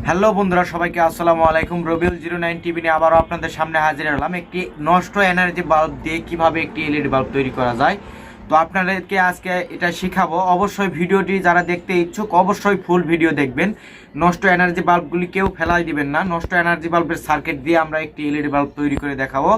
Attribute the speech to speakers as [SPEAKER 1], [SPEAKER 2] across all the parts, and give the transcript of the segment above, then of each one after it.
[SPEAKER 1] Hello বন্ধুরা, সবাইকে আসসালামু আলাইকুম। রবিউল 09 টিভি নিয়ে আবারও আপনাদের সামনে হাজির হলাম। একটি নষ্ট এনার্জি বাল্ব দিয়ে কিভাবে একটি এলইডি বাল্ব তৈরি করা যায়, তো আপনাদেরকে আজকে এটা শেখাবো। অবশ্যই ভিডিওটি যারা দেখতে ইচ্ছুক অবশ্যই ফুল ভিডিও দেখবেন। নষ্ট এনার্জি বাল্বগুলি কেউ ফেলাই দিবেন না। নষ্ট এনার্জি বাল্বের সার্কিট দিয়ে আমরা একটি এলইডি বাল্ব তৈরি করে দেখাবো।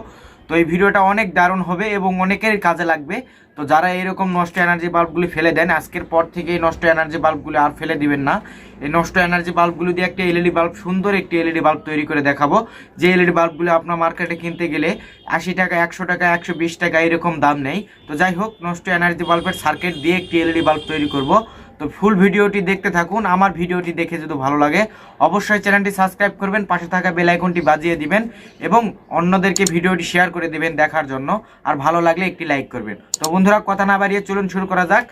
[SPEAKER 1] তো এই ভিডিওটা অনেক দারুণ হবে এবং অনেকের কাজে লাগবে। তো যারা এরকম নষ্ট এনার্জি বাল্বগুলি ফেলে দেন, আজকের পর থেকে এই নষ্ট এনার্জি বাল্বগুলি আর ফেলে দিবেন না। এই নষ্ট এনার্জি বাল্বগুলি দিয়ে একটা এলইডি বাল্ব, সুন্দর একটি এলইডি বাল্ব তৈরি করে দেখাবো। যে এলইডি বাল্বগুলি আপনার মার্কেটে কিনতে গেলে 80 টাকা, 100 টাকা, 120 টাকা এরকম দাম নেই। তো যাই হোক, নষ্ট এনার্জি বাল্বের সার্কিট দিয়ে একটি এলইডি বাল্ব তৈরি করব। তো ফুল ভিডিওটি দেখতে থাকুন। আমার ভিডিওটি দেখে যদি ভালো লাগে অবশ্যই চ্যানেলটি সাবস্ক্রাইব করবেন, পাশে থাকা বেল আইকনটি বাজিয়ে দিবেন এবং অন্যদেরকে ভিডিওটি শেয়ার করে দিবেন দেখার জন্য। আর ভালো লাগলে একটি লাইক করবেন। তো বন্ধুরা, কথা না বাড়িয়ে চলুন শুরু করা যাক।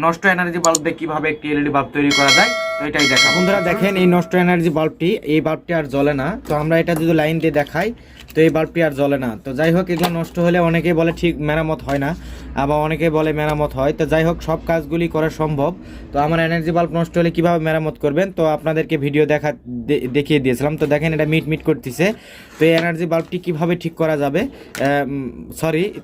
[SPEAKER 1] নষ্ট এনার্জি বাল্ব দিয়ে কীভাবে একটি এলইডি বাল্ব তৈরি করা যায়, তো এটাই দেখা। বন্ধুরা দেখেন, এই নষ্ট এনার্জি বাল্বটি, এই বাল্বটি আর জ্বলে না। তো আমরা এটা যদি লাইন দিয়ে দেখাই তো এই বাল্বটি আর জ্বলে না। তো যাই হোক, এগুলো নষ্ট হলে অনেকেই বলে ঠিক মেরামত হয় না, আবার অনেকেই বলে মেরামত হয়। তো যাই হোক, সব কাজগুলি করা সম্ভব। তো আমার এনার্জি বাল্ব নষ্ট হলে কীভাবে মেরামত করবেন, তো আপনাদেরকে ভিডিও দেখিয়ে দিয়েছিলাম। তো দেখেন, এটা মিট করতেছে। তো এই এনার্জি বাল্বটি কীভাবে ঠিক করা যাবে,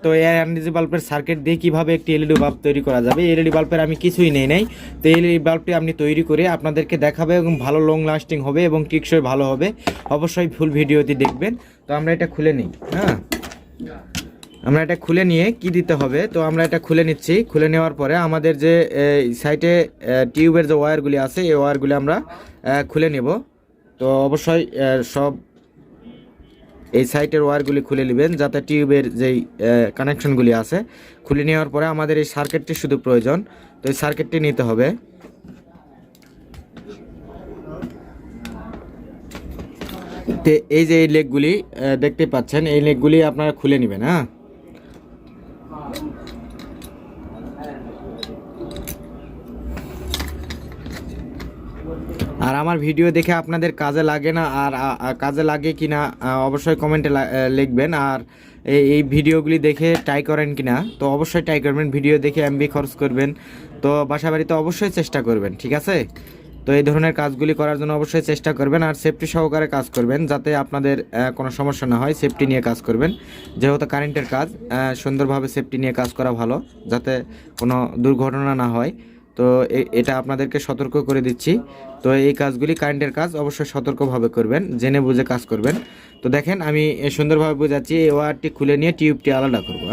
[SPEAKER 1] তো এই এনার্জি বাল্বের সার্কিট দিয়ে কীভাবে একটি এলইডি বাল্ব তৈরি করা যাবে। এলইডি বাল্বের আমি কিছুই নেই নাই। তো এলইডি বাল্বটি আপনি তৈরি করে আপনাদেরকে দেখাবে এবং ভালো লং লাস্টিং হবে এবং টিকসই ভালো হবে। অবশ্যই ফুল ভিডিওটি দেখবেন। তো আমরা এটা খুলে নিই। আমরা এটা খুলে নিয়ে কি দিতে হবে, তো আমরা এটা খুলে নিচ্ছি। খুলে নেওয়ার পরে আমাদের যে সাইটে টিউবের যে ওয়্যারগুলি আছে, এই ওয়্যারগুলি আমরা খুলে নেব। তো অবশ্যই সব এই সাইটের ওয়্যারগুলি খুলে নেবেন, যাতে টিউবের যেই কানেকশনগুলি আছে। খুলে নেওয়ার পরে আমাদের এই সার্কিটটি শুধু প্রয়োজন। তো এই সার্কিটটি নিতে হবে। তো এই যে এই লেগগুলি দেখতে পাচ্ছেন, এই লেগগুলি আপনারা খুলে নেবেন। আর আমার ভিডিও দেখে আপনাদের কাজে লাগে না, আর কাজে লাগে কি না অবশ্যই কমেন্টে লিখবেন। আর এই ভিডিওগুলি দেখে ট্রাই করেন কি না, তো অবশ্যই ট্রাই করবেন। ভিডিও দেখে এমবি খরচ করবেন, তো বাসা বাড়িতে অবশ্যই চেষ্টা করবেন, ঠিক আছে? তো এই ধরনের কাজগুলি করার জন্য অবশ্যই চেষ্টা করবেন আর সেফটি সহকারে কাজ করবেন, যাতে আপনাদের কোনো সমস্যা না হয়। সেফটি নিয়ে কাজ করবেন, যেহেতু কারেন্টের কাজ, সুন্দরভাবে সেফটি নিয়ে কাজ করা ভালো, যাতে কোনো দুর্ঘটনা না হয়। তো এটা আপনাদেরকে সতর্ক করে দিচ্ছি। তো এই কাজগুলি কারেন্টের কাজ, অবশ্যই সতর্কভাবে করবেন, জেনে বুঝে কাজ করবেন। তো দেখেন, আমি সুন্দরভাবে বোঝাচ্ছি। এই ওয়্যারটি খুলে নিয়ে টিউবটি আলাদা করব।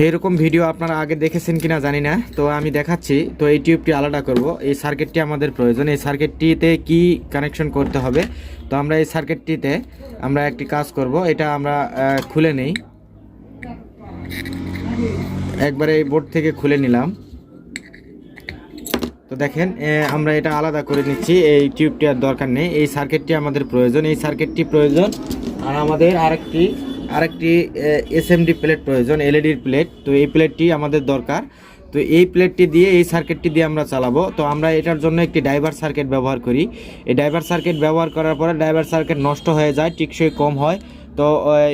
[SPEAKER 1] এরকম ভিডিও আপনারা আগে দেখেছেন কিনা জানি না, তো আমি দেখাচ্ছি। তো এই টিউবটি আলাদা করব। এই সার্কিটটি আমাদের প্রয়োজন। এই সার্কিটটিতে কি কানেকশন করতে হবে, তো আমরা এই সার্কিটটিতে আমরা একটি কাজ করব। এটা আমরা খুলে নেই, একবারে এই বোর্ড থেকে খুলে নিলাম। তো দেখেন, আমরা এটা আলাদা করে নিচ্ছি। এই টিউবটি আর দরকার নেই, এই সার্কিটটি আমাদের প্রয়োজন। এই সার্কিটটি প্রয়োজন। আর আমাদের আরেকটি এসএমডি প্লেট প্রয়োজন, এলইডির প্লেট। তো এই প্লেটটি আমাদের দরকার। তো এই প্লেটটি দিয়ে, এই সার্কিটটি দিয়ে আমরা চালাবো। তো আমরা এটার জন্য একটি ড্রাইভার সার্কিট ব্যবহার করি। এই ড্রাইভার সার্কিট ব্যবহার করার পরে ড্রাইভার সার্কিট নষ্ট হয়ে যায়, টিকসই কম হয়। তো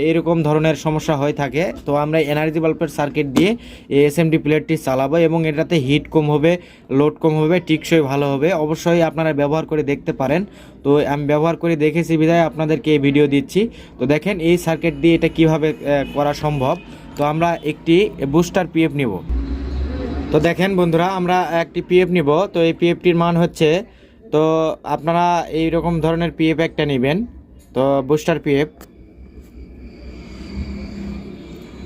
[SPEAKER 1] এরকম ধরনের সমস্যা হয়ে থাকে। তো আমরা এনার্জি বাল্বের সার্কিট দিয়ে এই এসএমডি প্লেটটি চালাবো এবং এটাতে হিট কম হবে, লোড কম হবে, টিকসই ভালো হবে। অবশ্যই আপনারা ব্যবহার করে দেখতে পারেন। তো আমি ব্যবহার করে দেখেছি বিধায় আপনাদেরকে এই ভিডিও দিচ্ছি। তো দেখেন, এই সার্কিট দিয়ে এটা কিভাবে করা সম্ভব। তো আমরা একটি বুস্টার পিএফ নিব। তো দেখেন বন্ধুরা, আমরা একটি পিএফ নিব। তো এই পিএফটির মান হচ্ছে, তো আপনারা এই রকম ধরনের পিএফ একটা নেবেন, তো বুস্টার পিএফ।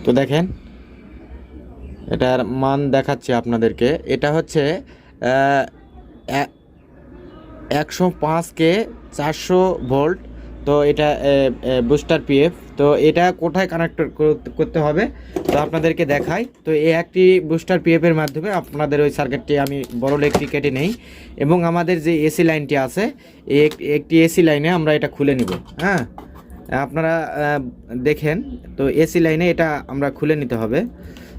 [SPEAKER 1] তো দেখেন, এটার মান দেখাচ্ছি আপনাদেরকে। এটা হচ্ছে 105 কে 400 ভোল্ট। তো এটা বুস্টার পিএফ। তো এটা কোথায় কানেক্ট করতে হবে, তো আপনাদেরকে দেখাই। তো এই একটি বুস্টার পিএফের মাধ্যমে আপনাদের ওই সার্কিটটি আমি বড় লেগটি কেটে নেই এবং আমাদের যে এসি লাইনটি আছে, এই একটি এসি লাইনে আমরা এটা খুলে নিব। আপনারা দেখেন, তো এসি লাইনে এটা আমরা খুলে নিতে হবে।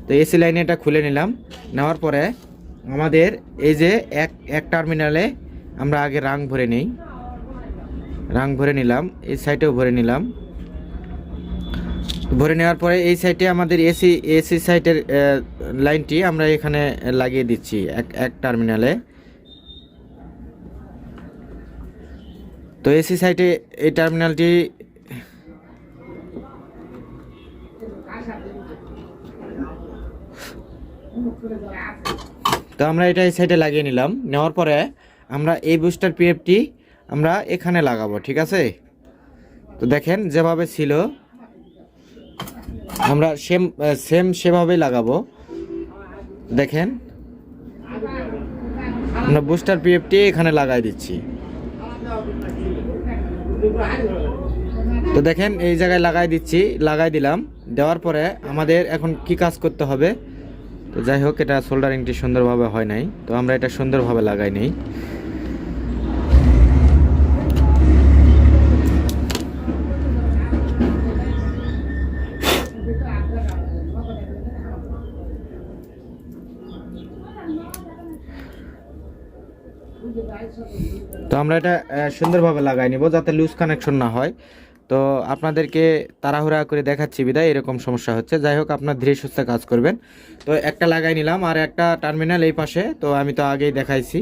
[SPEAKER 1] তো এসি লাইনে এটা খুলে নিলাম। নেওয়ার পরে আমাদের এই যে এক টার্মিনালে আমরা আগে রাং ভরে নিই। রাং ভরে নিলাম, এই সাইডেও ভরে নিলাম। ভরে নেওয়ার পরে এই সাইডে আমাদের এসি সাইডের লাইনটি আমরা এখানে লাগিয়ে দিচ্ছি এক টার্মিনালে। তো এসি সাইডে এই টার্মিনালটি তো আমরা এটা এই সাইডে লাগিয়ে নিলাম। নেওয়ার পরে আমরা এই বুস্টার পিএফটি আমরা এখানে লাগাবো, ঠিক আছে। তো দেখেন যেভাবে ছিল আমরা সেম সেভাবেই লাগাবো। দেখেন আমরা বুস্টার পিএফটি এখানে লাগাই দিচ্ছি। তো দেখেন এই জায়গায় লাগাই দিলাম। দেওয়ার পরে আমাদের এখন কি কাজ করতে হবে, তো যাই হোক এটা সোল্ডারিংটি সুন্দরভাবে হয় নাই, তো আমরা এটা সুন্দরভাবে লাগাই নেই। তো আমরা এটা সুন্দরভাবে লাগাই নিব যাতে লুজ কানেকশন না হয়। তো আপনাদেরকে তাড়াহুড়া করে দেখাচ্ছি বিদায় এরকম সমস্যা হচ্ছে। যাই হোক আপনার ধীরে সুস্থে কাজ করবেন। তো একটা লাগাই নিলাম আর একটা টার্মিনাল এই পাশে, তো আমি তো আগেই দেখাইছি।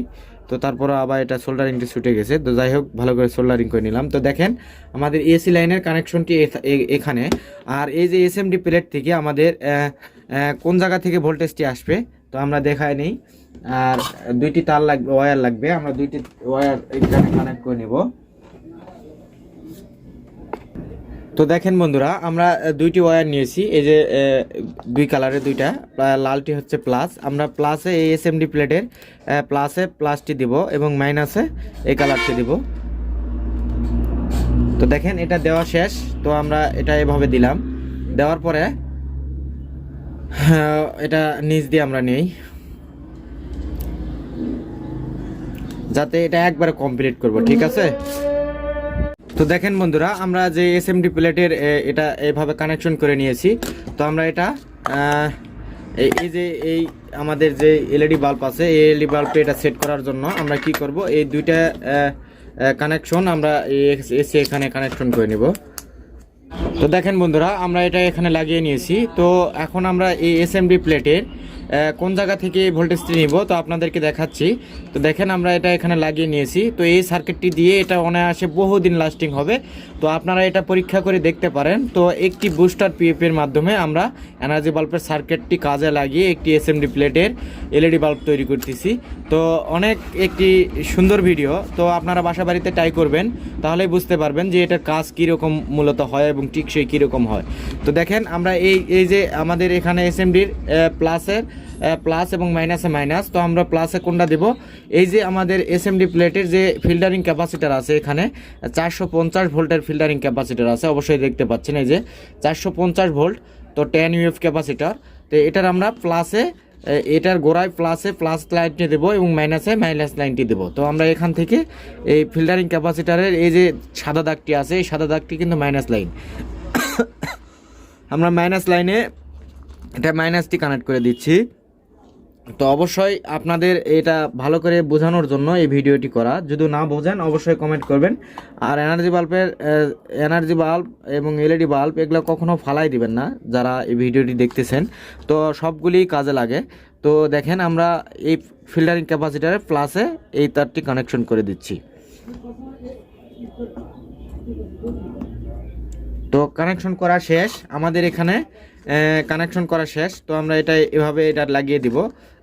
[SPEAKER 1] তো তারপর আবার এটা সোল্ডারিংটি ছুটে গেছে। তো যাই হোক ভালো করে সোল্ডারিং করে নিলাম। তো দেখেন আমাদের এসি লাইনের কানেকশনটি এখানে, আর এই যে এসএমডি প্লেট থেকে আমাদের কোন জায়গা থেকে ভোল্টেজটি আসবে তো আমরা দেখাই নেই। আর দুইটি তার লাগবে, ওয়্যার লাগবে, আমরা দুইটি ওয়্যার এখানে কানেক্ট করে নিব। তো দেখেন বন্ধুরা আমরা দুইটি ওয়্যার নিয়েছি, এই যে দুই কালারের দুইটা, লালটি হচ্ছে প্লাস, আমরা প্লাসে এই এসএমডি প্লেটের প্লাসে প্লাসটি দিব এবং মাইনাসে এই কালারটি দিব। তো দেখেন এটা দেওয়া শেষ। তো আমরা এটা এভাবে দিলাম, দেওয়ার পরে এটা নিচ দিয়ে আমরা নেই যাতে এটা একবারে কমপ্লিট করব, ঠিক আছে। তো দেখেন বন্ধুরা আমরা যে এসএমডি প্লেটের এটা এভাবে কানেকশন করে নিয়েছি। তো আমরা এটা এই যে এই আমাদের যে এলইডি বাল্ব আছে এই এলইডি বাল্বটা এটা সেট করার জন্য আমরা কি করব, এই দুইটা কানেকশন আমরা এসি এখানে কানেকশন করে নিব। তো দেখেন বন্ধুরা আমরা এটা এখানে লাগিয়ে নিয়েছি। তো এখন আমরা এই এসএমডি প্লেটের কোন জায়গা থেকে ভোল্টেজটি নিব তো আপনাদেরকে দেখাচ্ছি। তো দেখেন আমরা এটা এখানে লাগিয়ে নিয়েছি। তো এই সার্কিটটি দিয়ে এটা অনায়াসে বহুদিন লাস্টিং হবে। তো আপনারা এটা পরীক্ষা করে দেখতে পারেন। তো একটি বুস্টার পিএফ এর মাধ্যমে আমরা এনার্জি বাল্বের সার্কিটটি কাজে লাগিয়ে একটি এসএমডি প্লেটের এলইডি বাল্ব তৈরি করতেছি। তো অনেক একটি সুন্দর ভিডিও, তো আপনারা বাসা বাড়িতে ট্রাই করবেন, তাহলেই বুঝতে পারবেন যে এটার কাজ কীরকম মূলত হয় এবং টিকসই কীরকম হয়। তো দেখেন আমরা এই যে আমাদের এখানে এসএমডির প্লাস এবং মাইনাসে মাইনাস, তো আমরা প্লাসে কোনটা দেব, এই যে আমাদের এসএমডি প্লেটের যে ফিল্টারিং ক্যাপাসিটার আছে এখানে 450 ভোল্টের ফিল্টারিং ক্যাপাসিটার আছে, অবশ্যই দেখতে পাচ্ছেন এই যে 450 ভোল্ট। তো 10 ইউএফ ক্যাপাসিটার। তো এটার আমরা প্লাসে এটার গোড়ায় প্লাস লাইনটি দেবো এবং মাইনাসে মাইনাস লাইনটি দেবো। তো আমরা এখান থেকে এই ফিল্টারিং ক্যাপাসিটারের এই যে সাদা দাগটি আছে এই সাদা দাগটি কিন্তু মাইনাস লাইন, আমরা মাইনাস লাইনে এটা মাইনাসটি কানেক্ট করে দিচ্ছি। তো অবশ্যই আপনাদের এটা ভালো করে বোঝানোর জন্য এই ভিডিওটি করা, যদি না বোঝেন অবশ্যই কমেন্ট করবেন। আর এনার্জি বাল্ব এবং এলইডি বাল্ব এগুলো কখনো ফালাই দিবেন না যারা এই ভিডিওটি দেখতেছেন, তো সবগুলি কাজে লাগে। তো দেখেন আমরা এই ফিল্টারিং ক্যাপাসিটারের প্লাসে এই তারটি কানেকশন করে দিচ্ছি। তো কানেকশন করা শেষ, আমাদের এখানে কানেকশন করা শেষ। তো আমরা এটা এভাবে এটা লাগিয়ে দিব,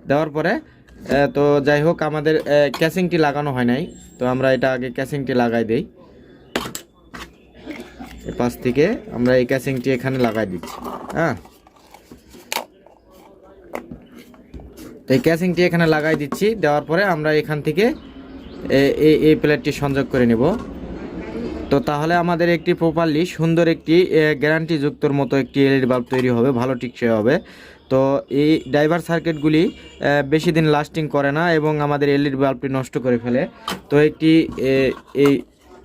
[SPEAKER 1] দেওয়ার পরে তো যাই হোক আমাদের ক্যাসিংটি লাগানো হয় নাই, তো আমরা এটা আগে ক্যাসিংটি লাগাই দেই। পাশ থেকে আমরা এই ক্যাসিংটি এখানে লাগাই দিচ্ছি। হ্যাঁ, তো এই ক্যাসিংটি এখানে লাগাই দিচ্ছি, দেওয়ার পরে আমরা এখান থেকে এই প্লেটটি সংযোগ করে নেব। তো তাহলে আমাদের একটি প্রপারলি সুন্দর একটি গ্যারান্টিযুক্তর মতো একটি এলইডি বাল্ব তৈরি হবে, ভালো টিকসই হবে। তো এই ড্রাইভার সার্কিটগুলি বেশি দিন লাস্টিং করে না এবং আমাদের এলইডি বাল্বটি নষ্ট করে ফেলে। তো একটি এই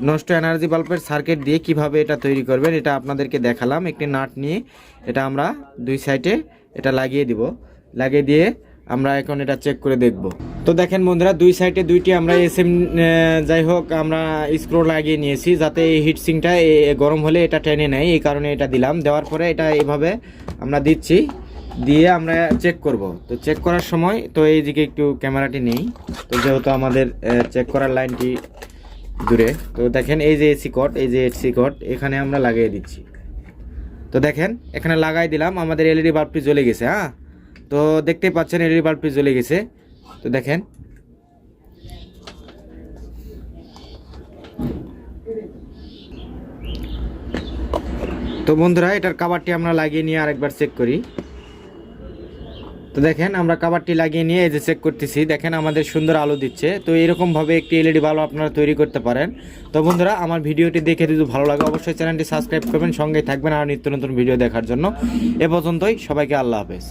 [SPEAKER 1] নষ্ট এনার্জি বাল্বের সার্কিট দিয়ে কিভাবে এটা তৈরি করবেন এটা আপনাদেরকে দেখালাম। একটি নাট নিয়ে এটা আমরা দুই সাইডে এটা লাগিয়ে দিব, লাগিয়ে দিয়ে আমরা এখন এটা চেক করে দেখব। তো দেখেন বন্ধুরা দুই সাইডে দুইটি আমরা যাই হোক আমরা স্ক্রু লাগিয়ে নিয়েছি যাতে এই হিটসিংটা গরম হলে এটা টেনে নেয়, এই কারণে এটা দিলাম। দেওয়ার পরে এটা এইভাবে আমরা দিচ্ছি, দিয়ে আমরা চেক করব। তো চেক করার সময় তো এই দিকে একটু ক্যামেরাটি নেই, তো যেহেতু আমাদের চেক করার লাইনটি দূরে। তো দেখেন এই যে এসি কট, এই যে এসি কট এখানে আমরা লাগিয়ে দিচ্ছি। তো দেখেন এখানে লাগাই দিলাম, আমাদের এলইডি বাল্বটি জ্বলে গেছে। হ্যাঁ, তো দেখতেই পাচ্ছেন এলইডি বাল্বটি জ্বলে গেছে। তো দেখেন তো বন্ধুরা এটার কভারটি আমরা লাগিয়ে নিয়ে আরেকবার চেক করি। তো দেখেন আমরা কভারটি লাগিয়ে নিয়ে এই যে চেক করতেছি, দেখেন আমাদের সুন্দর আলো দিচ্ছে। তো এরকমভাবে একটি এলইডি বাল্ব আপনারা তৈরি করতে পারেন। তো বন্ধুরা আমার ভিডিওটি দেখে যদি ভালো লাগে অবশ্যই চ্যানেলটি সাবস্ক্রাইব করবেন, সঙ্গে থাকবেন আর নিত্য নতুন ভিডিও দেখার জন্য। এ পর্যন্তই, সবাইকে আল্লাহ হাফেজ।